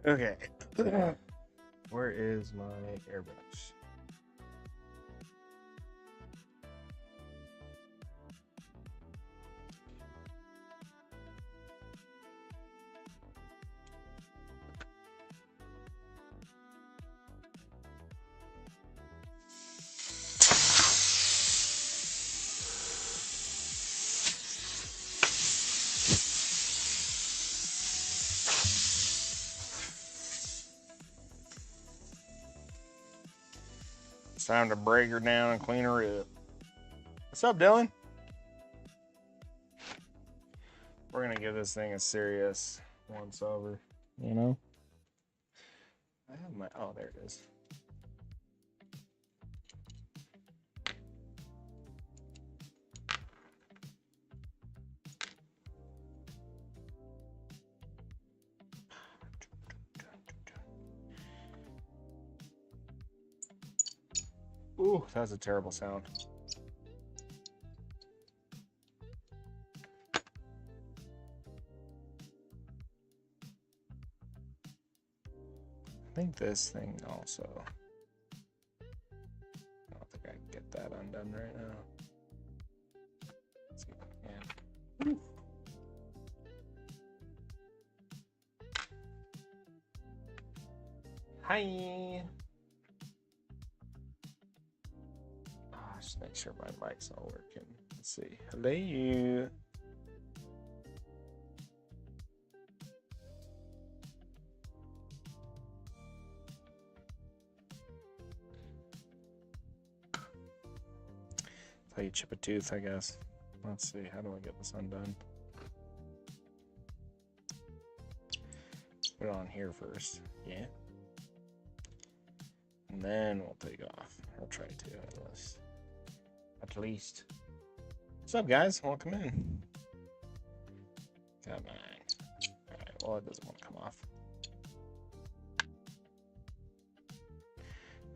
Okay. Where is my airbrush? It's time to break her down and clean her up. What's up, Dylan? We're gonna give this thing a serious once over, you know? I have my, oh, there it is. Ooh, that's a terrible sound. I think this thing also. I don't think I can get that undone right now. Let's see if I can. Hi. Just make sure my mic's all working. Let's see. Hello. That's how you chip a tooth, I guess. Let's see. How do I get this undone? Put it on here first. Yeah. And then we'll take off. I'll try to at least. What's up, guys? Welcome in. Come on. Alright, well, it doesn't want to come off.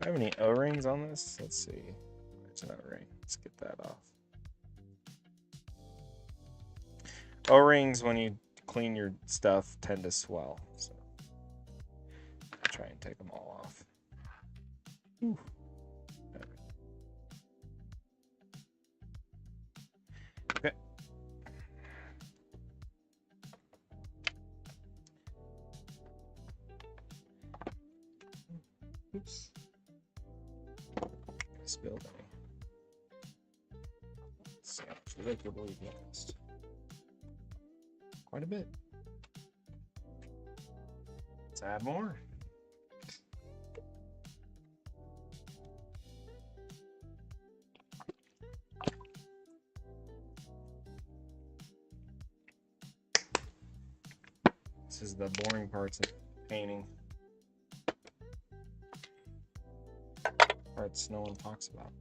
Do I have any O-rings on this? Let's see. There's an O-ring. Let's get that off. O-rings, when you clean your stuff, tend to swell. So I'll try and take them all off. Ooh. Okay. Oops. I spilled any. Let's see how much liquid we've lost. Quite a bit. Let's add more. This is the boring parts of painting. Parts no one talks about.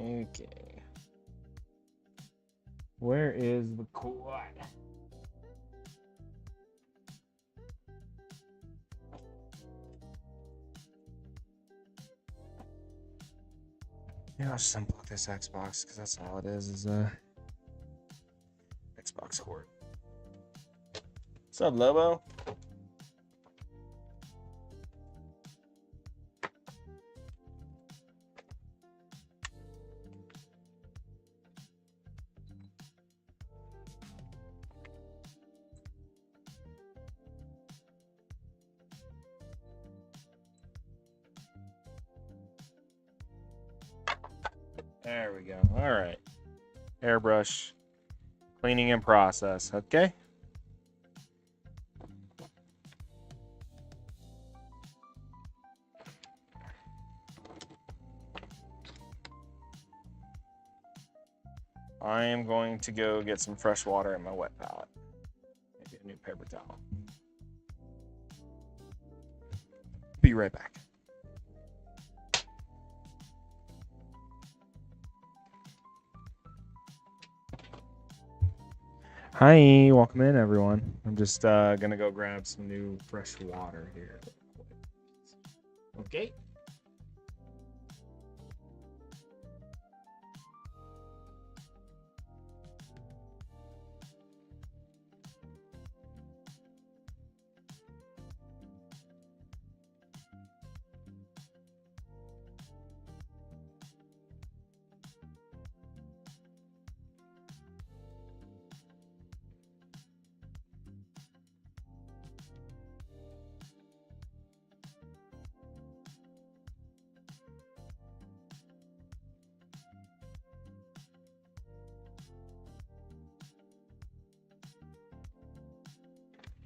Okay. Where is the quad? Yeah, I'll just unplug this Xbox because that's all it is a Xbox cord. What's up, Lobo? There we go. All right. Airbrush cleaning in process. Okay. I am going to go get some fresh water in my wet palette. Maybe a new paper towel. Be right back. Hi, welcome in, everyone. I'm just gonna go grab some new fresh water here. Okay.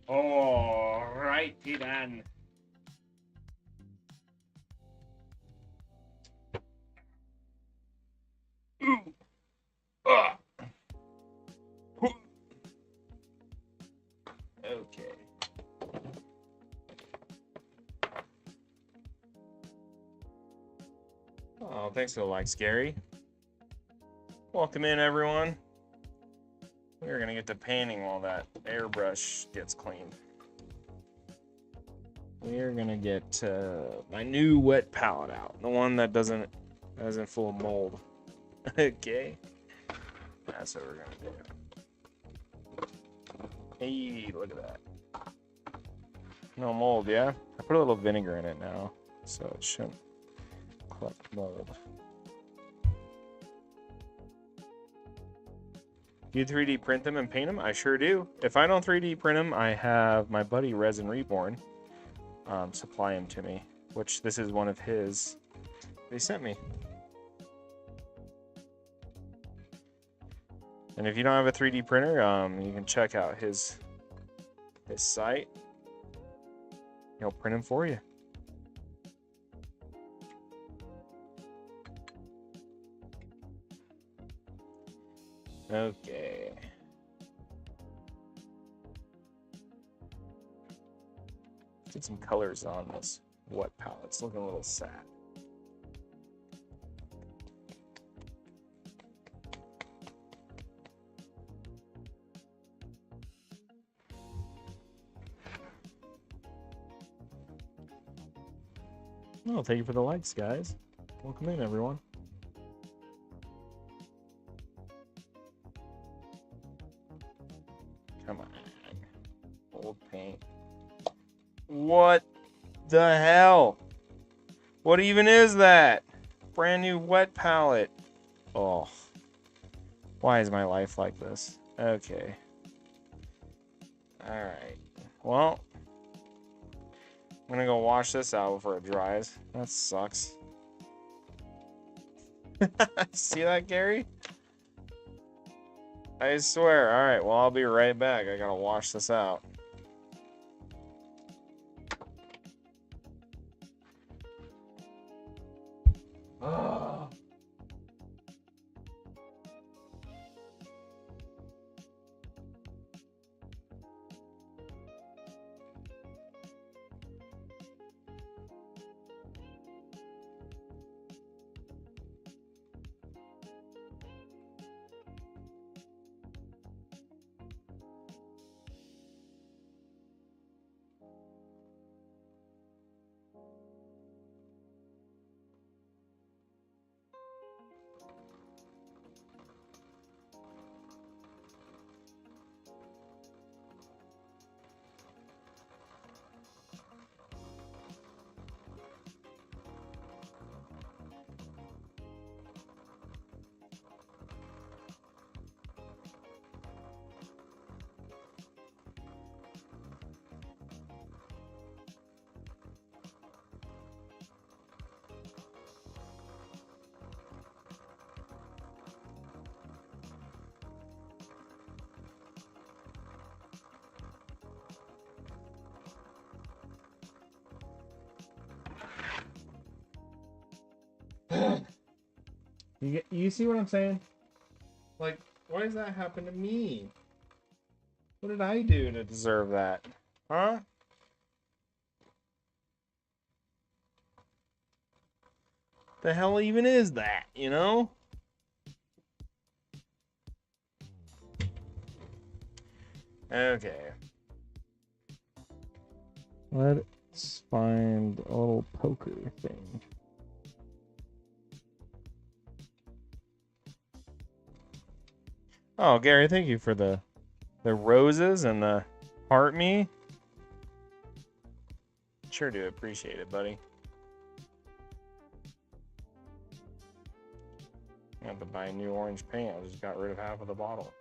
All righty then. Ooh. Okay. Oh, thanks for the likes, Gary. Welcome in, everyone. We're gonna get to painting while that airbrush gets cleaned. We're gonna get my new wet palette out, the one that isn't full of mold. Okay, that's what we're gonna do. Hey, look at that. No mold, yeah? I put a little vinegar in it now, so it shouldn't collect mold. Do you 3D print them and paint them? I sure do. If I don't 3D print them, I have my buddy Resin Reborne supply them to me, which this is one of his they sent me. And if you don't have a 3D printer, you can check out his site. He'll print them for you. Okay. Let's get some colors on this wet palette. It's looking a little sad. Oh, thank you for the likes, guys. Welcome in, everyone. Come on. Old paint. What the hell? What even is that? Brand new wet palette. Oh. Why is my life like this? Okay. Alright. Well, I'm gonna go wash this out before it dries. That sucks. See that, Gary? I swear. Alright, well, I'll be right back. I gotta wash this out. Oh. You see what I'm saying? Like, why does that happen to me? What did I do to deserve that? Huh? The hell even is that, you know? Okay. Let's find a little poker thing. Oh, Gary, thank you for the roses and the heart me. Sure do appreciate it, buddy. I have to buy new orange paint. I just got rid of half of the bottle.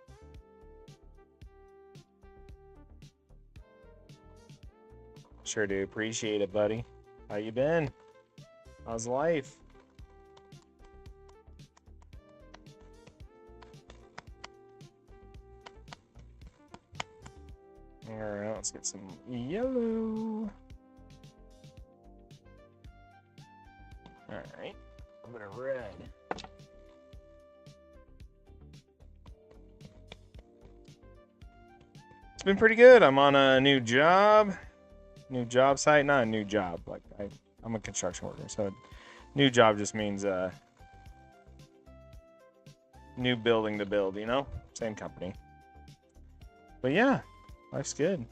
Sure do appreciate it, buddy. How you been? How's life? Alright, Let's get some yellow. All right, a bit of red. It's been pretty good. I'm on a new job site, not a new job. Like I'm a construction worker, so new job just means new building to build, you know? Same company. But yeah, life's good.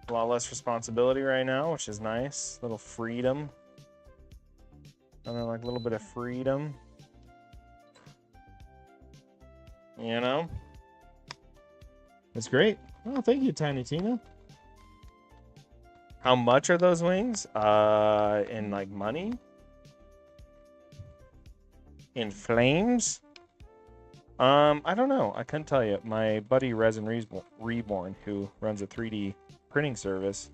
A lot less responsibility right now, which is nice. A little freedom. I mean, like a little bit of freedom. You know? It's great. Oh, thank you, Tiny Tina. How much are those wings? In like money? In flames? I don't know. I couldn't tell you. My buddy Resin Reborne, who runs a 3D printing service,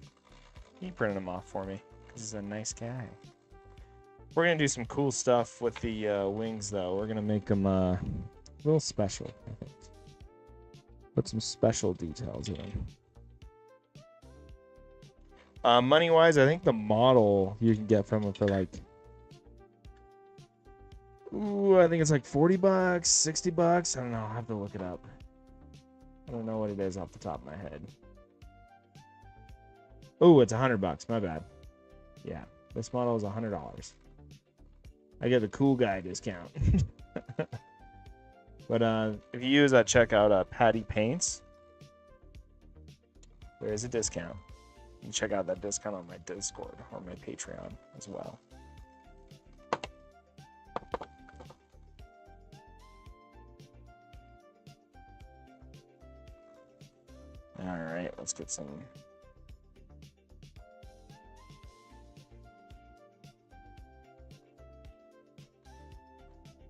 he printed them off for me because he's a nice guy. We're gonna do some cool stuff with the wings, though. We're gonna make them a little special, I think. Put some special details in them. Money-wise, I think the model you can get from it for like, ooh, I think it's like 40 bucks, 60 bucks. I don't know. I'll have to look it up. I don't know what it is off the top of my head. Oh, it's 100 bucks. My bad. Yeah, this model is $100. I get the cool guy discount. But if you use that checkout, Patty Paints, there is a discount. You can check out that discount on my Discord or my Patreon as well. All right, let's get some.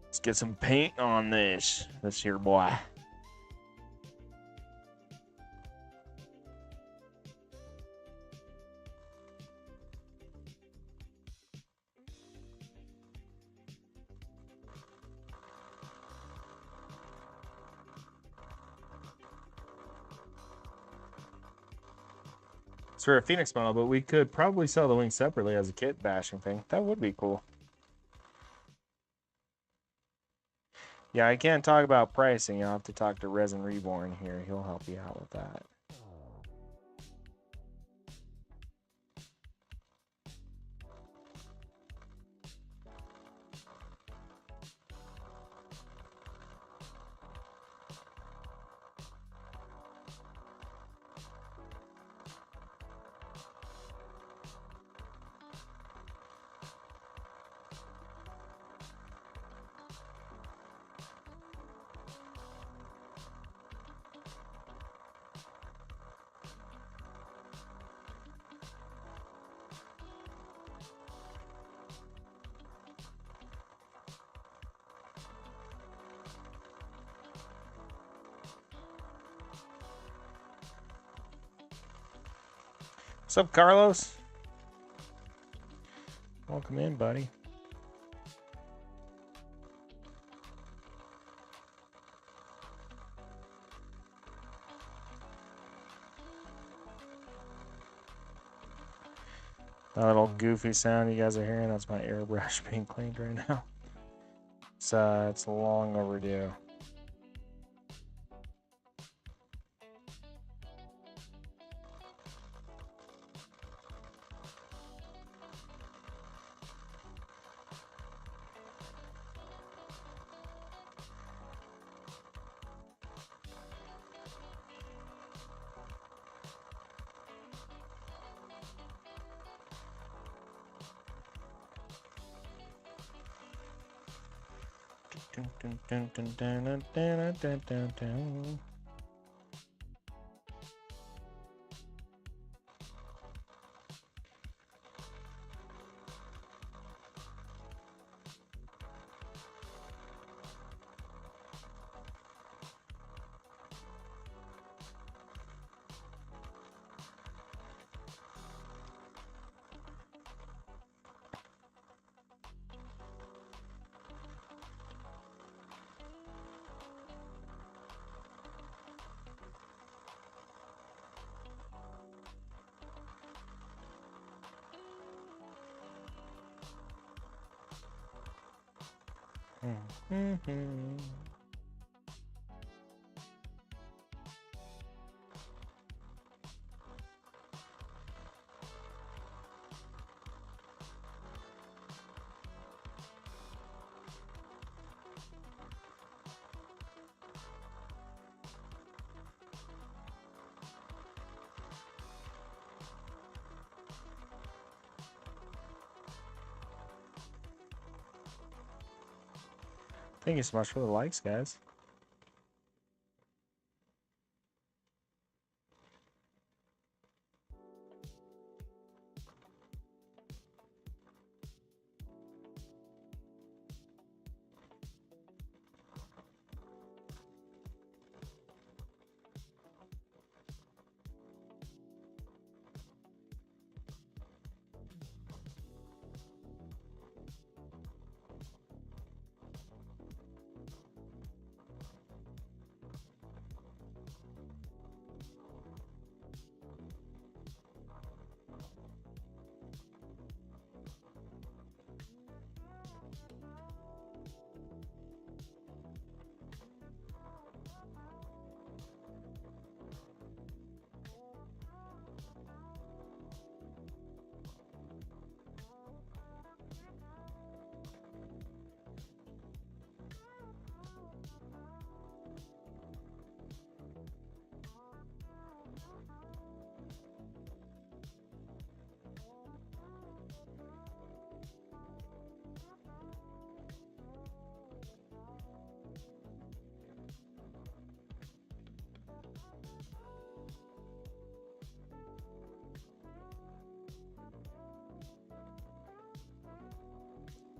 Let's get some paint on this here boy. It's for a Phoenix model, but we could probably sell the wings separately as a kit bashing thing. That would be cool. Yeah, I can't talk about pricing. You'll have to talk to Resin Reborn here. He'll help you out with that. What's up, Carlos? Welcome in, buddy. That little goofy sound you guys are hearing, that's my airbrush being cleaned right now. It's long overdue. Dun, dun, dun, dun, dun, dun, dun, dun, dun. Mm-hmm. Thank you so much for the likes, guys.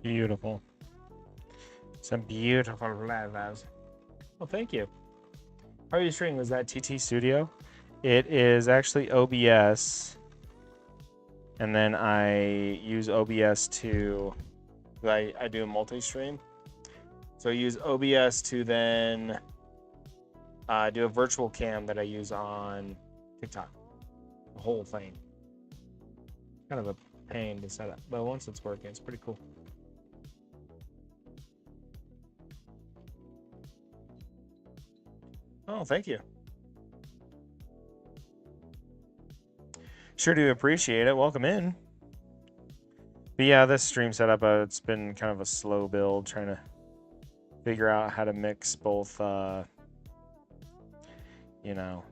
Beautiful. Some beautiful levels. Well, thank you. How are you streaming? Was that TT Studio? It is actually OBS. And then I use OBS to... I do a multi-stream. So I use OBS to then do a virtual cam that I use on TikTok. The whole thing. Kind of a pain to set up. But once it's working, it's pretty cool. Oh, thank you. Sure do appreciate it. Welcome in. But yeah, this stream setup, it's been kind of a slow build, trying to figure out how to mix both, you know,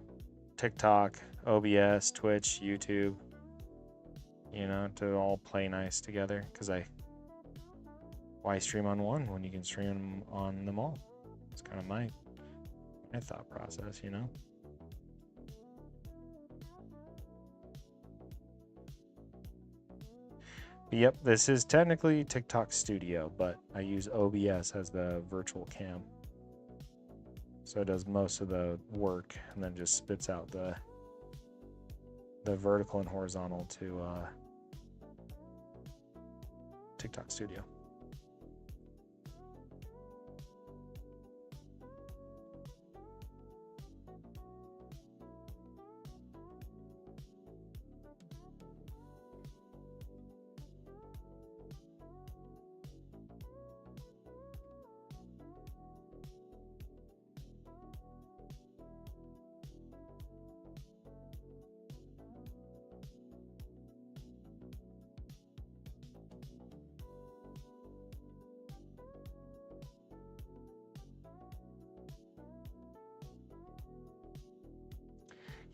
TikTok, OBS, Twitch, YouTube, you know, to all play nice together. Because why stream on one when you can stream on them all? It's kind of my thought process, you know. Yep, this is technically TikTok Studio, but I use OBS as the virtual cam. So it does most of the work and then just spits out the vertical and horizontal to TikTok Studio.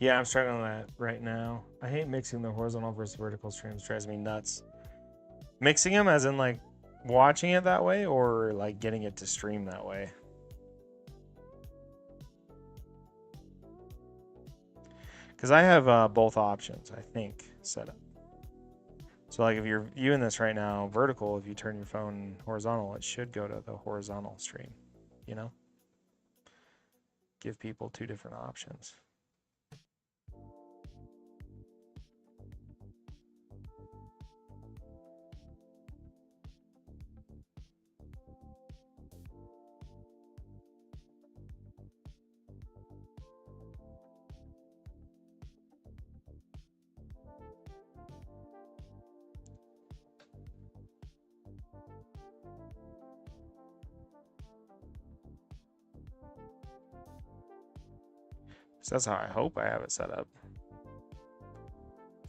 Yeah, I'm struggling with that right now. I hate mixing the horizontal versus vertical streams. Drives me nuts. Mixing them as in like watching it that way or like getting it to stream that way. Because I have both options, I think, set up. So like if you're viewing this right now vertical, if you turn your phone horizontal, it should go to the horizontal stream, you know? Give people two different options. So that's how I hope I have it set up.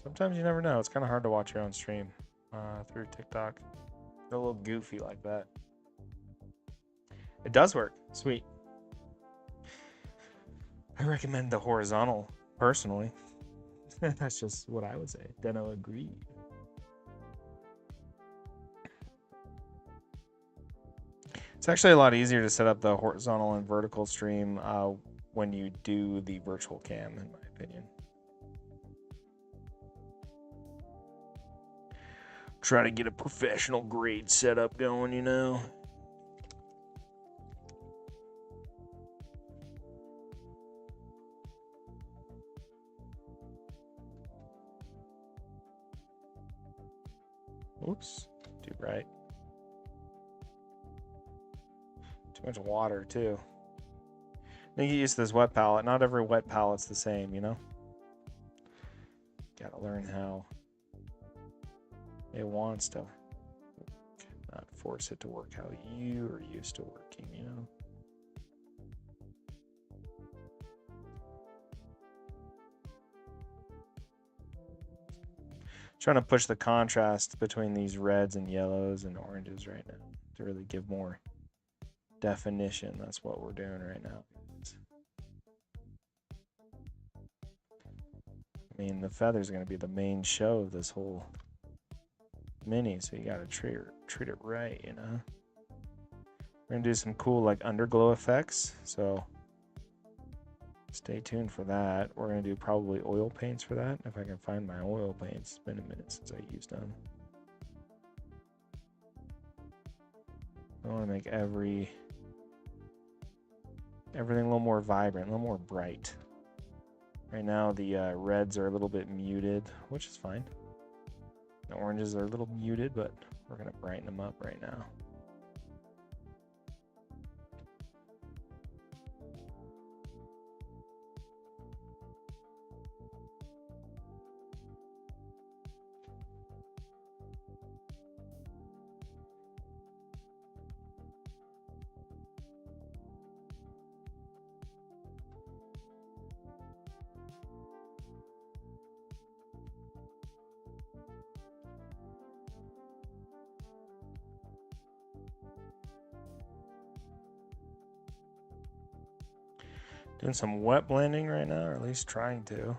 Sometimes you never know. It's kind of hard to watch your own stream through TikTok. They're a little goofy like that. It does work. Sweet. I recommend the horizontal personally. That's just what I would say. Deno agree. It's actually a lot easier to set up the horizontal and vertical stream when you do the virtual cam, in my opinion. Try to get a professional grade setup going, you know. Oops, too bright. Too much water, too. I think you use this wet palette. Not every wet palette's the same, you know? Gotta learn how it wants to work, not force it to work how you are used to working, you know? Trying to push the contrast between these reds and yellows and oranges right now to really give more definition. That's what we're doing right now. I mean, the feather's going to be the main show of this whole mini, so you got to treat it right, you know. We're going to do some cool like underglow effects, so stay tuned for that. We're going to do probably oil paints for that, if I can find my oil paints. It's been a minute since I used them. I want to make everything a little more vibrant, a little more bright. Right now the reds are a little bit muted, which is fine. The oranges are a little muted, but we're going to brighten them up right now. Doing some wet blending right now, or at least trying to.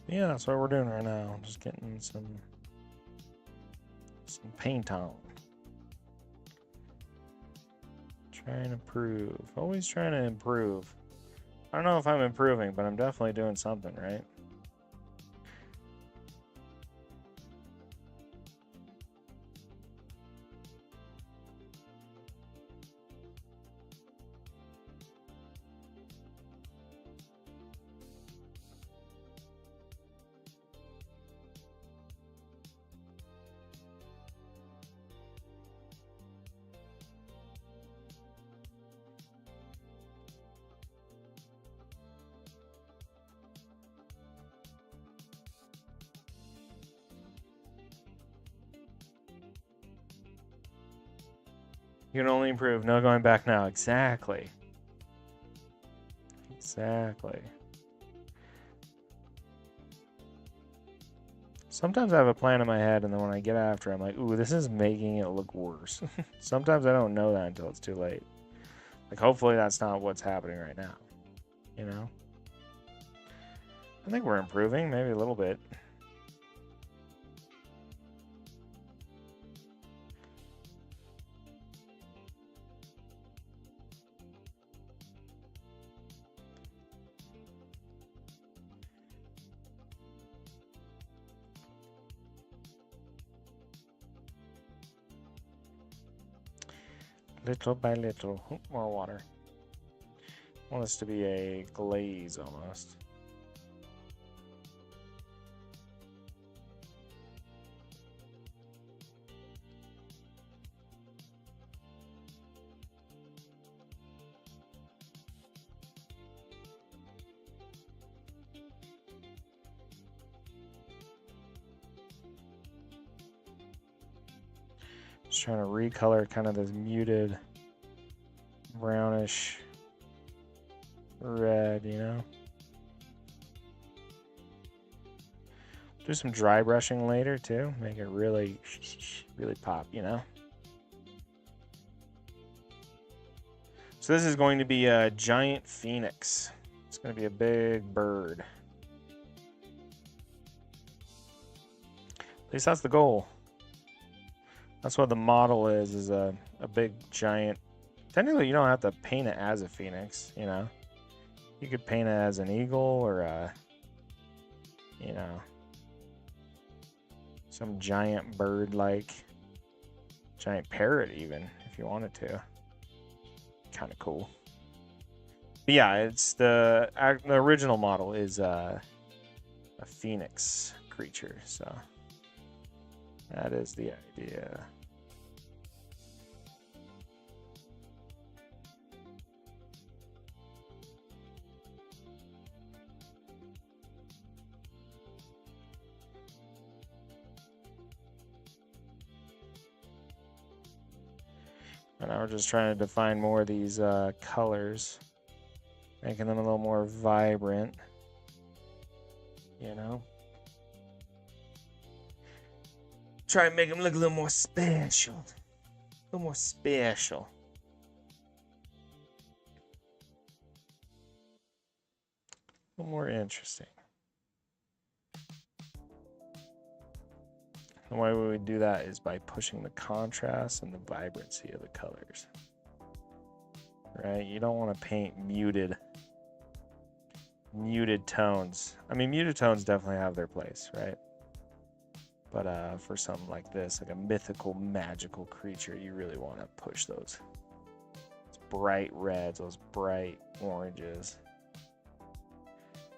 Yeah, that's what we're doing right now. Just getting some paint on. Trying to improve. Always trying to improve. I don't know if I'm improving, but I'm definitely doing something, right? You can only improve. No going back now. Exactly. Exactly. Sometimes I have a plan in my head, and then when I get after it, I'm like, ooh, this is making it look worse. Sometimes I don't know that until it's too late. Like, hopefully that's not what's happening right now. You know? I think we're improving, maybe a little bit. Little by little. Oop, more water. I want this to be a glaze almost. Just trying to recolor kind of this muted brownish red, you know? Do some dry brushing later too, make it really, really pop, you know? So this is going to be a giant phoenix. It's going to be a big bird. At least that's the goal. That's what the model is a big giant. Technically, you don't have to paint it as a phoenix, you know? You could paint it as an eagle or a, you know, some giant bird like, giant parrot even, if you wanted to. Kind of cool. But yeah, it's the original model is a phoenix creature, so that is the idea. And now we're just trying to define more of these colors, making them a little more vibrant, you know? Try and make them look a little more special. A little more special. A little more interesting. The way we would do that is by pushing the contrast and the vibrancy of the colors. Right? You don't want to paint muted tones. I mean, muted tones definitely have their place, right? But for something like this, like a mythical, magical creature, you really want to push those bright reds, those bright oranges.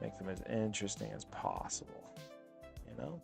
Make them as interesting as possible, you know?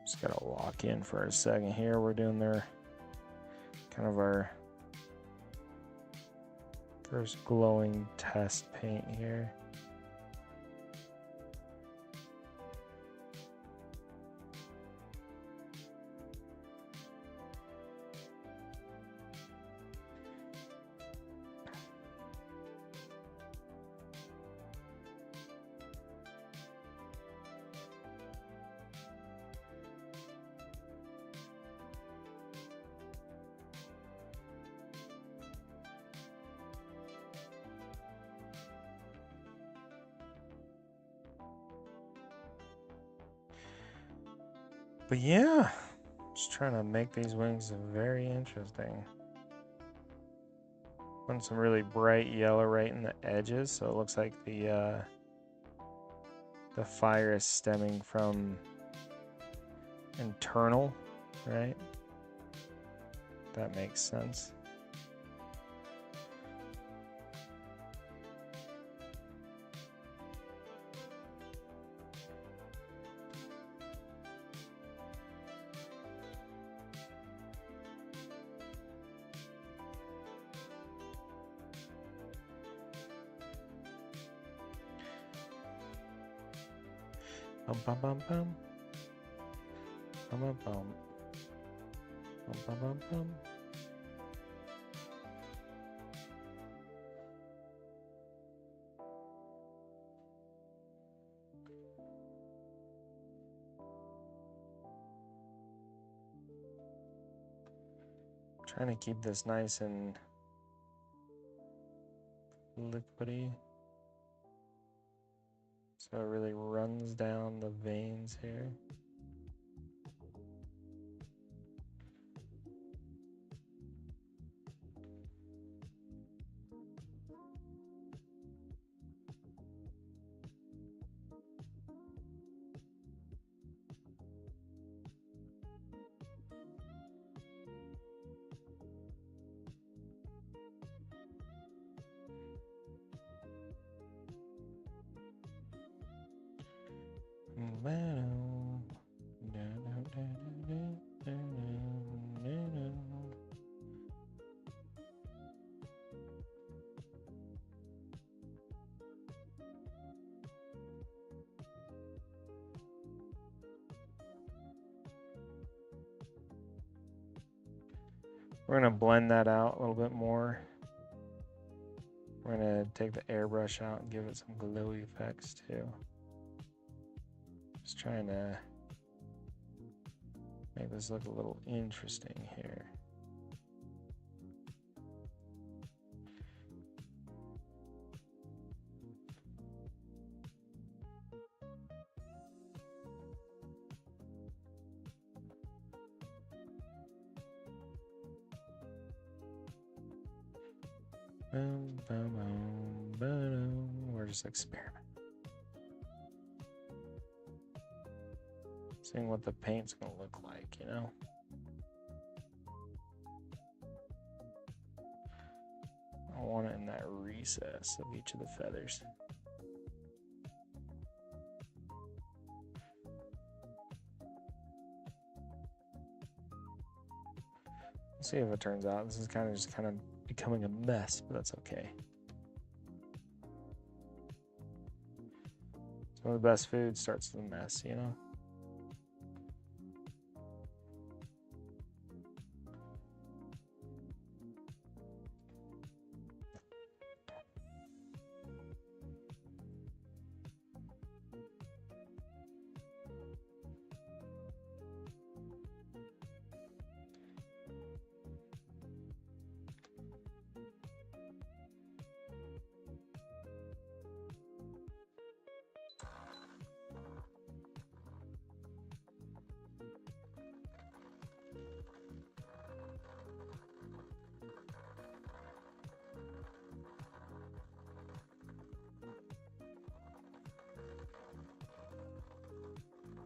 Just gotta lock in for a second here. We're doing their kind of our first glowing test paint here. But yeah, just trying to make these wings very interesting. Putting some really bright yellow right in the edges, so it looks like the fire is stemming from internal, right? That makes sense. Bum bum bum bum. Bum bum bum. Bum bum bum bum. Trying to keep this nice and liquidy so it really runs down the veins here. We're going to blend that out a little bit more. We're going to take the airbrush out and give it some glowy effects too. Just trying to make this look a little interesting here. We're just experimenting. Seeing what the paint's gonna look like, you know? I want it in that recess of each of the feathers. Let's see if it turns out. This is kind of becoming a mess, but that's okay. Some of the best food starts with a mess, you know?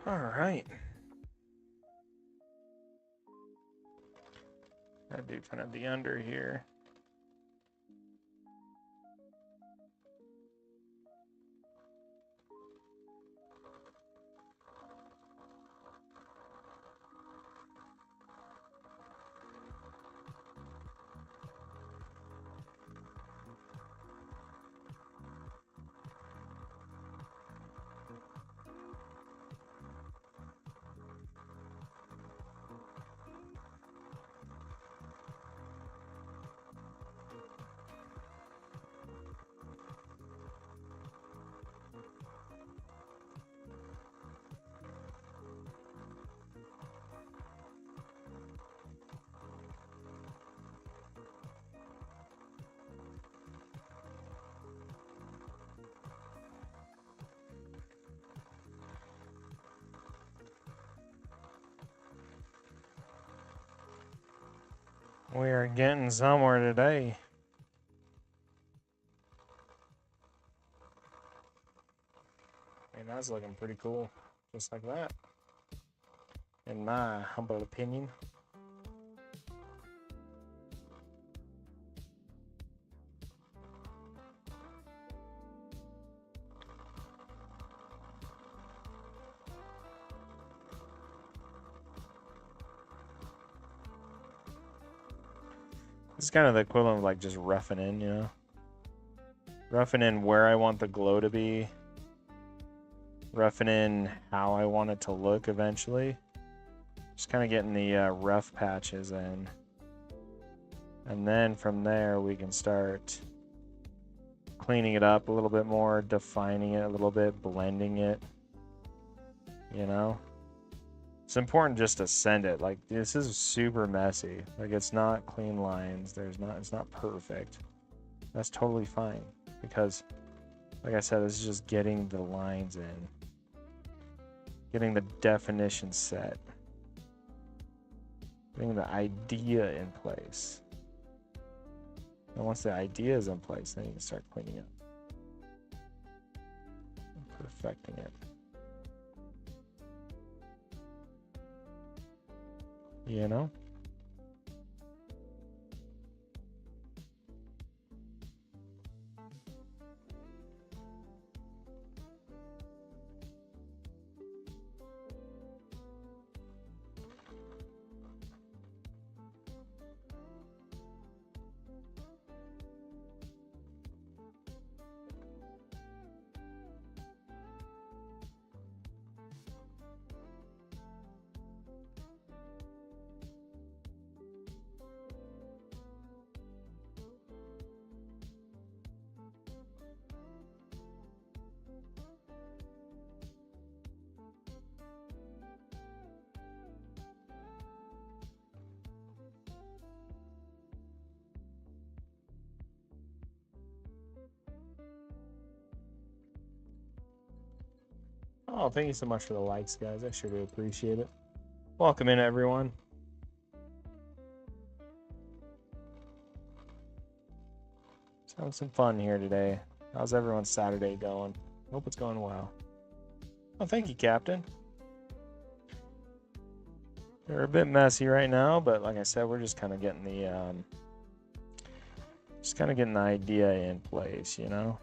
All right. Gotta do kind of the under here. We are getting somewhere today. I mean, that's looking pretty cool, just like that, in my humble opinion. It's kind of the equivalent of like just roughing in, you know? Roughing in where I want the glow to be. Roughing in how I want it to look eventually. Just kind of getting the rough patches in. And then from there we can start cleaning it up a little bit more, defining it a little bit, blending it, you know? It's important just to send it. Like, this is super messy. Like, it's not clean lines. It's not perfect. That's totally fine. Because, like I said, this is just getting the lines in. Getting the definition set. Getting the idea in place. And once the idea is in place, then you can start cleaning up. Perfecting it. You know? Oh, thank you so much for the likes, guys. I sure do appreciate it. Welcome in, everyone. Just having some fun here today. How's everyone's Saturday going? Hope it's going well. Oh, thank you, Captain. They're a bit messy right now, but like I said, we're just kind of getting the idea in place, you know.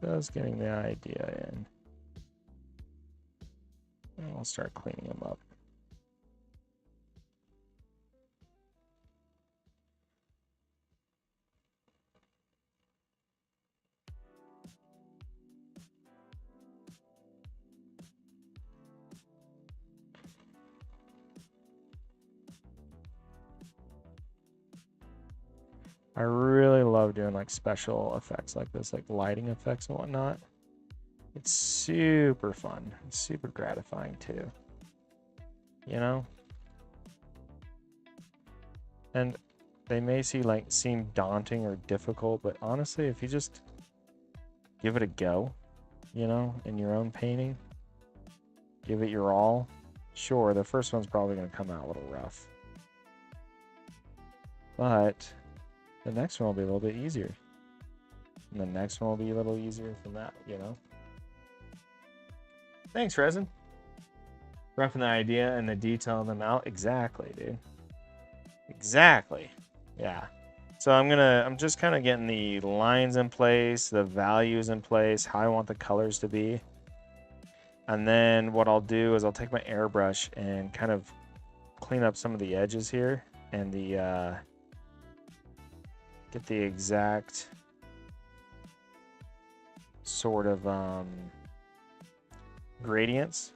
Just getting the idea in. And we'll start cleaning them up. I really love doing like special effects like this, like lighting effects and whatnot. It's super fun. It's super gratifying too. You know? And they may seem daunting or difficult, but honestly, if you just give it a go, you know, in your own painting, give it your all. Sure, the first one's probably going to come out a little rough. But the next one will be a little bit easier. And the next one will be a little easier from that, you know? Thanks, Resin. Roughing the idea and the detail of them out. Exactly, dude. Exactly. Yeah. So I'm just kind of getting the lines in place, the values in place, how I want the colors to be. And then what I'll do is I'll take my airbrush and kind of clean up some of the edges here and get the exact sort of gradients.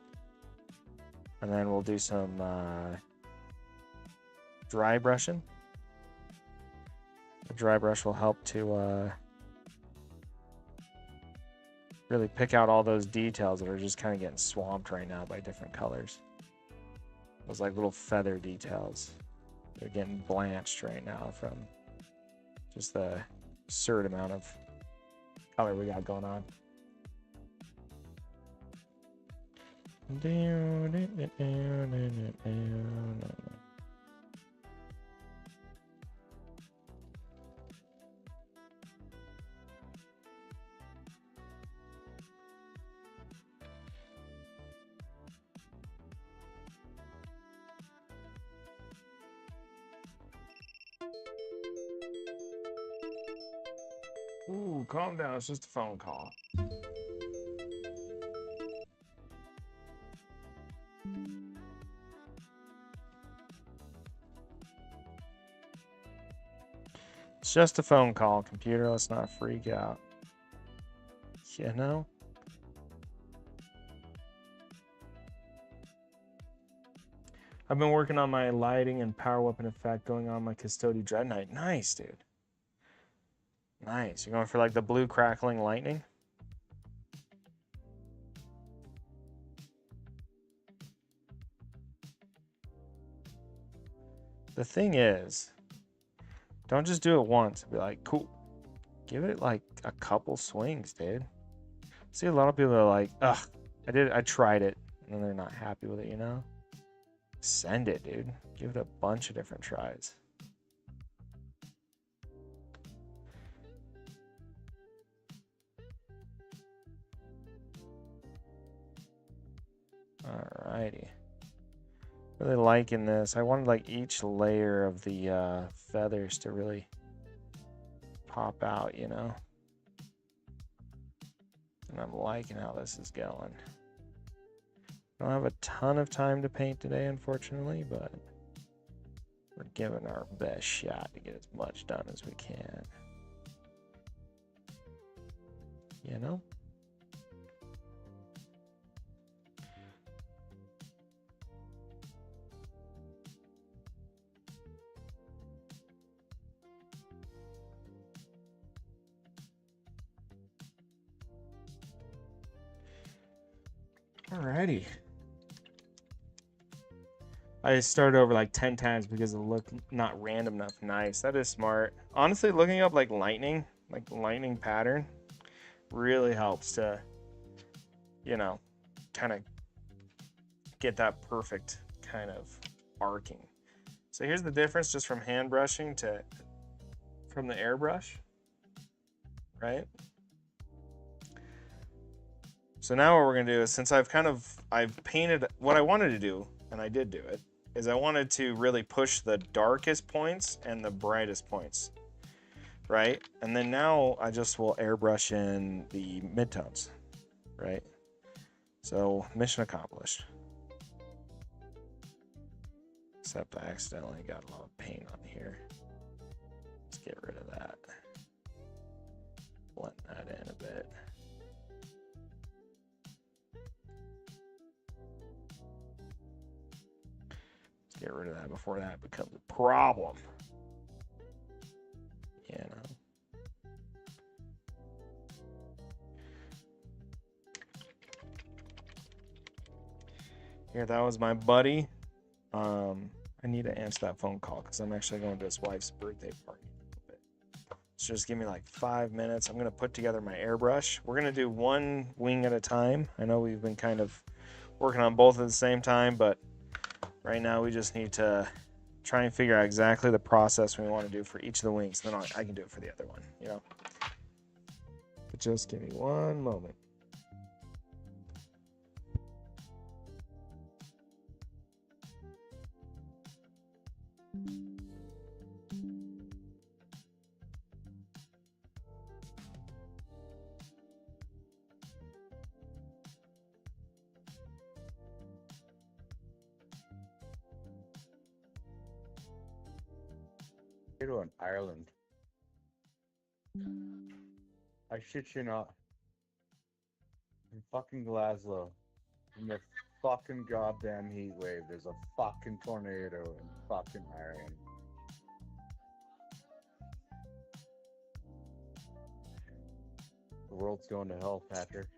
And then we'll do some dry brushing. The dry brush will help to really pick out all those details that are just kind of getting swamped right now by different colors. Those like little feather details. They're getting blanched right now from just the absurd amount of color we got going on. Ooh, calm down. It's just a phone call. It's just a phone call, computer. Let's not freak out. You know? I've been working on my lighting and power weapon effect going on my Custody Dread Knight. Nice, dude. Nice. You're going for like the blue crackling lightning? The thing is, don't just do it once and be like, cool. Give it like a couple swings, dude. See, a lot of people are like, ugh, I tried it, and then they're not happy with it, you know? Send it, dude. Give it a bunch of different tries. Alrighty. Really liking this. I wanted like each layer of the feathers to really pop out, you know? And I'm liking how this is going. I don't have a ton of time to paint today, unfortunately, but we're giving our best shot to get as much done as we can. You know? Alrighty. I started over like 10 times because it looked not random enough. Nice. That is smart. Honestly, looking up like lightning pattern really helps to, you know, kind of get that perfect kind of arcing. So here's the difference just from hand brushing to from the airbrush, right? So now what we're gonna do is, since I've painted what I wanted to do, and I did do it, is I wanted to really push the darkest points and the brightest points, right? And then now I just will airbrush in the midtones, right? So mission accomplished. Except I accidentally got a lot of paint on here. Let's get rid of that. Blend that in a bit. Get rid of that before that becomes a problem. You know. Here, that was my buddy. I need to answer that phone call because I'm actually going to his wife's birthday party. So just give me like 5 minutes. I'm going to put together my airbrush. We're going to do one wing at a time. I know we've been kind of working on both at the same time, but right now we just need to try and figure out exactly the process we want to do for each of the wings. Then I can do it for the other one, you know. But just give me one moment. In Ireland. I shit you not. In fucking Glasgow, in the fucking goddamn heat wave, there's a fucking tornado in fucking Ireland. The world's going to hell, Patrick.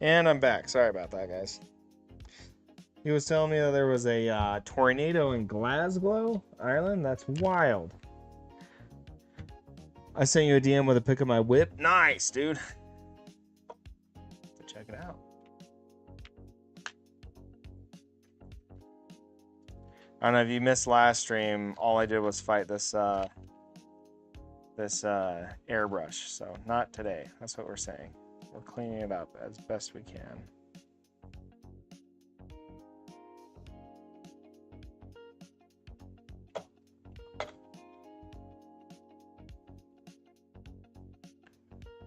And I'm back. Sorry about that, guys. He was telling me that there was a tornado in Glasgow, Ireland. That's wild. I sent you a DM with a pic of my whip. Nice, dude. Check it out. I don't know if you missed last stream. All I did was fight this airbrush. So not today. That's what we're saying. We're cleaning it up as best we can.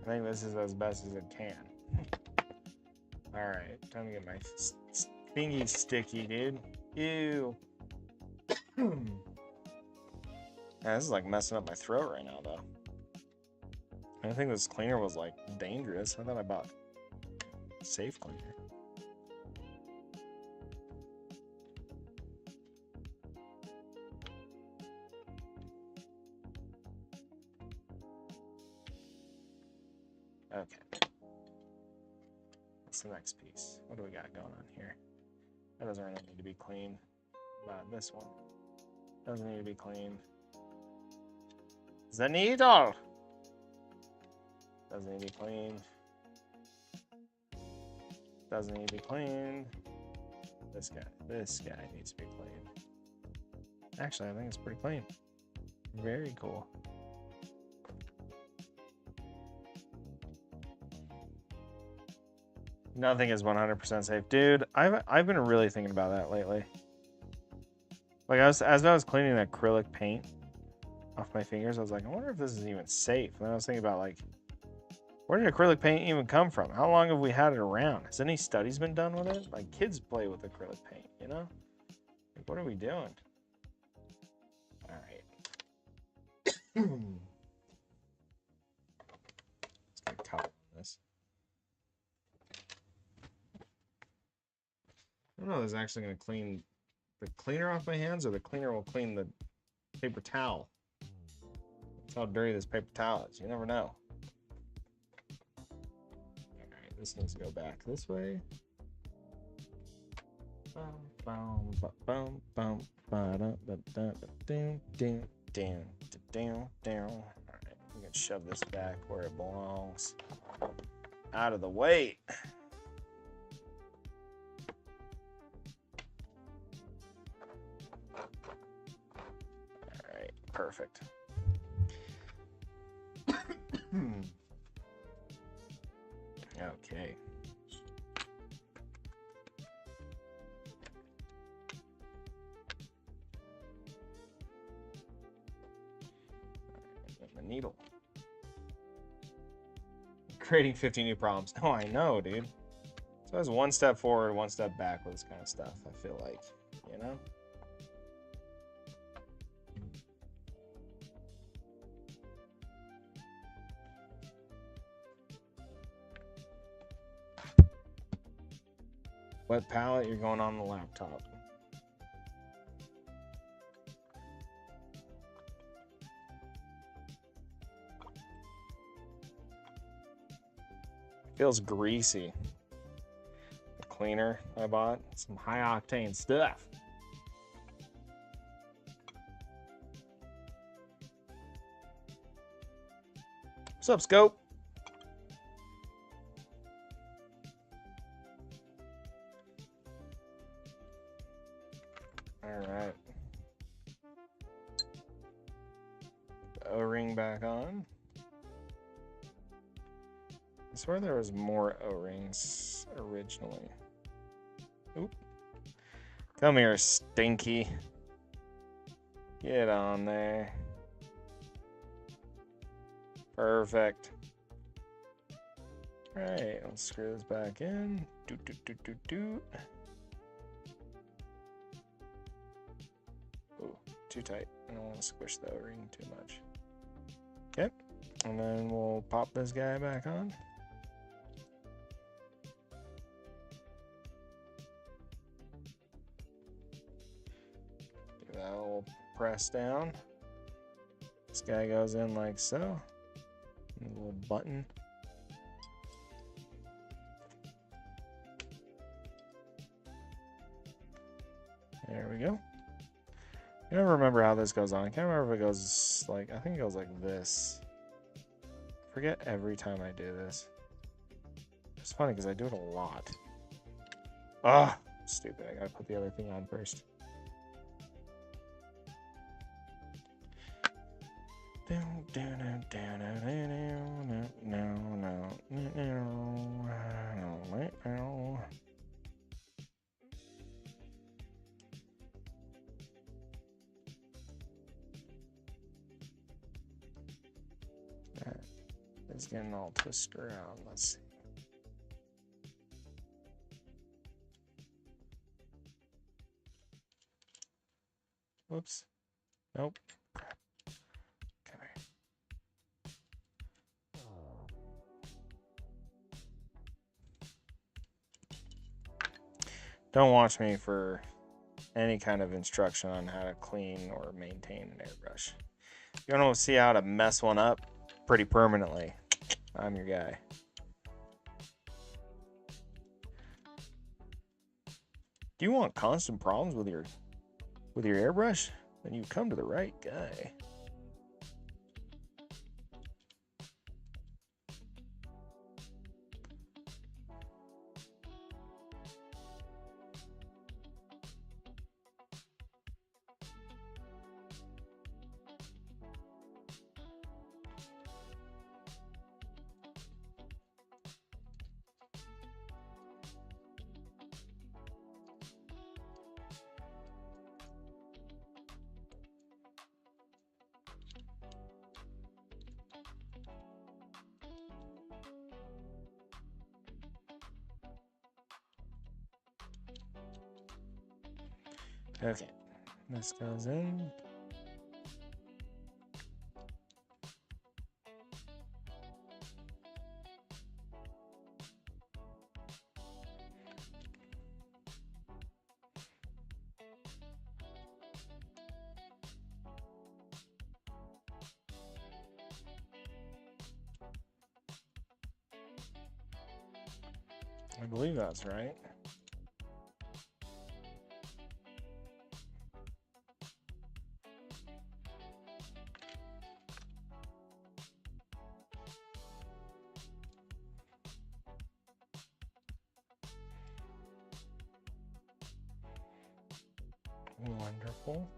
I think this is as best as it can. All right, time to get my thingy sticky, dude. Ew. Yeah, this is like messing up my throat right now, though. I don't think this cleaner was like dangerous. I thought I bought safe cleaner. Okay. What's the next piece? What do we got going on here? That doesn't really need to be cleaned. But this one doesn't need to be cleaned. The needle doesn't need to be cleaned. Doesn't need to be cleaned. This guy needs to be cleaned. Actually, I think it's pretty clean. Very cool. Nothing is 100% safe, dude. I've been really thinking about that lately. Like as I was cleaning acrylic paint off my fingers, I was like, I wonder if this is even safe. And then I was thinking about like, where did acrylic paint even come from? How long have we had it around? Has any studies been done with it? Like kids play with acrylic paint, you know? Like, what are we doing? All right. Let's get caught on this. I don't know if this is actually going to clean the cleaner off my hands, or the cleaner will clean the paper towel. That's how dirty this paper towel is. You never know. Alright, this needs to go back this way. Alright, we can shove this back where it belongs. Out of the way. Perfect. Okay. The needle. Creating 50 new problems. No, I know, dude. So it's one step forward, one step back with this kind of stuff, I feel like, you know? Wet palette, you're going on the laptop. Feels greasy. The cleaner I bought, some high octane stuff. What's up, Scope? Alright. O-ring back on. I swear there was more O-rings originally. Oop. Come here, Stinky. Get on there. Perfect. Alright, let's screw this back in. Doot, doot, doot, doot, doot. Ooh, too tight. I don't want to squish the O-ring too much. Okay, and then we'll pop this guy back on. Do that little press down. This guy goes in like so. A little button. There we go. I don't remember how this goes on. I can't remember if it goes like, I think it goes like this. Forget every time I do this. It's funny because I do it a lot. Ah, stupid. I gotta put the other thing on first. It's getting all twisted around. Let's see. Whoops. Nope. Crap. Okay. Don't watch me for any kind of instruction on how to clean or maintain an airbrush. You want to see how to mess one up pretty permanently? I'm your guy. Do you want constant problems with your airbrush? Then you've come to the right guy. Okay, this goes in. I believe that's right. Wonderful.